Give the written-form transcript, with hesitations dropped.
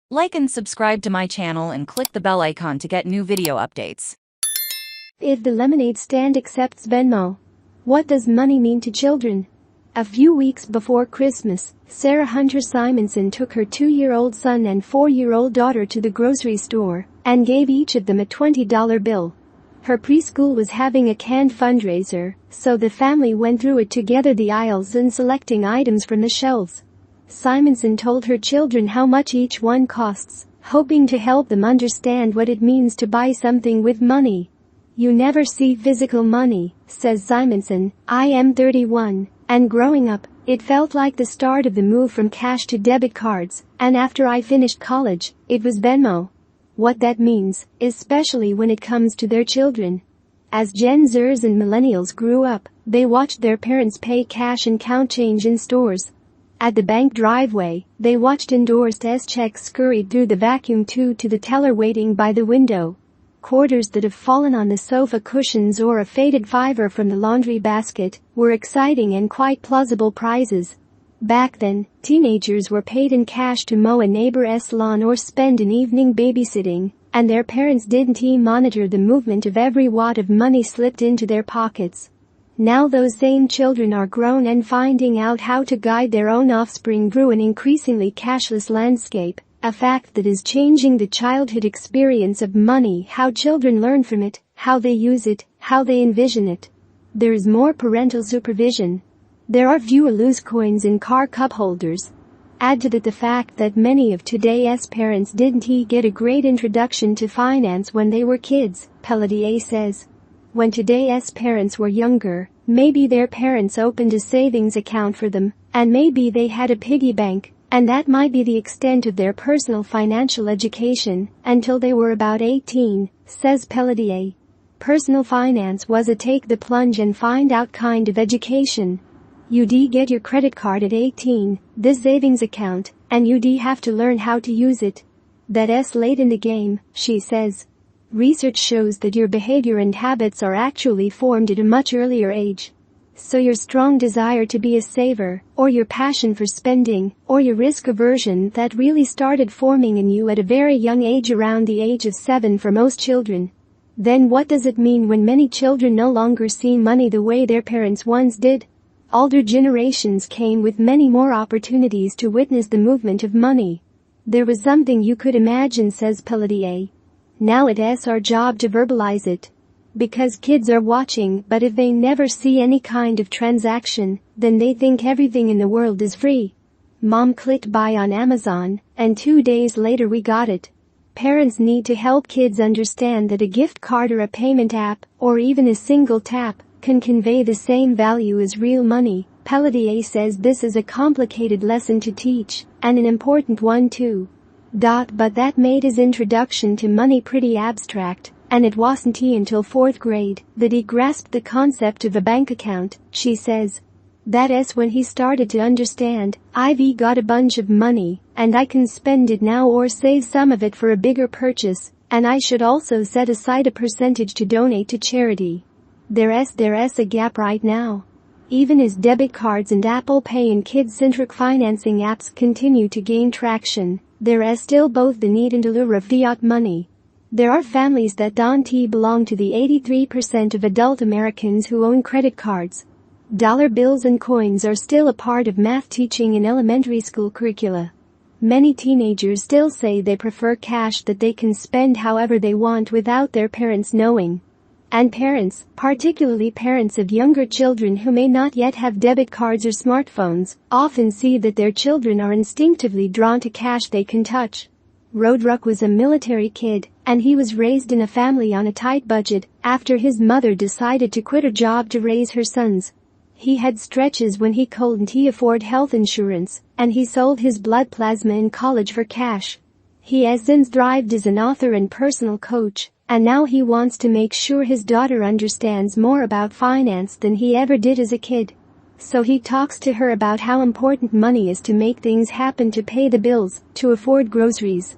Like and subscribe to my channel and click the bell icon to get new video updates. If the lemonade stand accepts Venmo. What does money mean to children? A few weeks before Christmas, Sarah Hunter Simanson took her 2-year-old son and 4-year-old daughter to the grocery store and gave each of them a $20 bill. Her preschool was having a canned fundraiser, so the family went through it together the aisles and selecting items from the shelves. Simanson told her children how much each one costs, hoping to help them understand what it means to buy something with money. "You never see physical money," says Simanson. "I am 31, and growing up, it felt like the start of the move from cash to debit cards, and after I finished college, it was Venmo." What that means, especially when it comes to their children. As Gen Zers and millennials grew up, they watched their parents pay cash and count change in stores. At the bank driveway, they watched endorsed checks scurried through the vacuum tube to the teller waiting by the window. Quarters that have fallen on the sofa cushions or a faded fiver from the laundry basket were exciting and quite plausible prizes. Back then, teenagers were paid in cash to mow a neighbor's lawn or spend an evening babysitting, and their parents didn't monitor the movement of every wad of money slipped into their pockets. Now those same children are grown and finding out how to guide their own offspring through an increasingly cashless landscape, a fact that is changing the childhood experience of money, how children learn from it, how they use it, how they envision it. There is more parental supervision. There are fewer loose coins in car cup holders. Add to that the fact that many of today's parents didn't get a great introduction to finance when they were kids, Pelletier says. When today's parents were younger, maybe their parents opened a savings account for them, and maybe they had a piggy bank, and that might be the extent of their personal financial education until they were about 18, says Pelletier. Personal finance was a take the plunge and find out kind of education. You'd get your credit card at 18, this savings account, and you'd have to learn how to use it. That's late in the game, she says. Research shows that your behavior and habits are actually formed at a much earlier age. So your strong desire to be a saver, or your passion for spending, or your risk aversion that really started forming in you at a very young age, around the age of 7 for most children. Then what does it mean when many children no longer see money the way their parents once did? Older generations came with many more opportunities to witness the movement of money. There was something you could imagine, says Pelletier. Now it's our job to verbalize it. Because kids are watching, but if they never see any kind of transaction, then they think everything in the world is free. Mom clicked buy on Amazon, and 2 days later we got it. Parents need to help kids understand that a gift card or a payment app, or even a single tap, can convey the same value as real money. Pelletier says this is a complicated lesson to teach, and an important one too. But that made his introduction to money pretty abstract, and it wasn't until 4th grade that he grasped the concept of a bank account, she says. That's when he started to understand, I've got a bunch of money, and I can spend it now or save some of it for a bigger purchase, and I should also set aside a percentage to donate to charity. There's a gap right now. Even as debit cards and Apple Pay and kid-centric financing apps continue to gain traction, there is still both the need and allure of fiat money. There are families that don't belong to the 83% of adult Americans who own credit cards. Dollar bills and coins are still a part of math teaching in elementary school curricula. Many teenagers still say they prefer cash that they can spend however they want without their parents knowing. And parents, particularly parents of younger children who may not yet have debit cards or smartphones, often see that their children are instinctively drawn to cash they can touch. Roderick was a military kid, and he was raised in a family on a tight budget after his mother decided to quit her job to raise her sons. He had stretches when he couldn't afford health insurance, and he sold his blood plasma in college for cash. He has since thrived as an author and personal coach, and now he wants to make sure his daughter understands more about finance than he ever did as a kid. So he talks to her about how important money is to make things happen, to pay the bills, to afford groceries.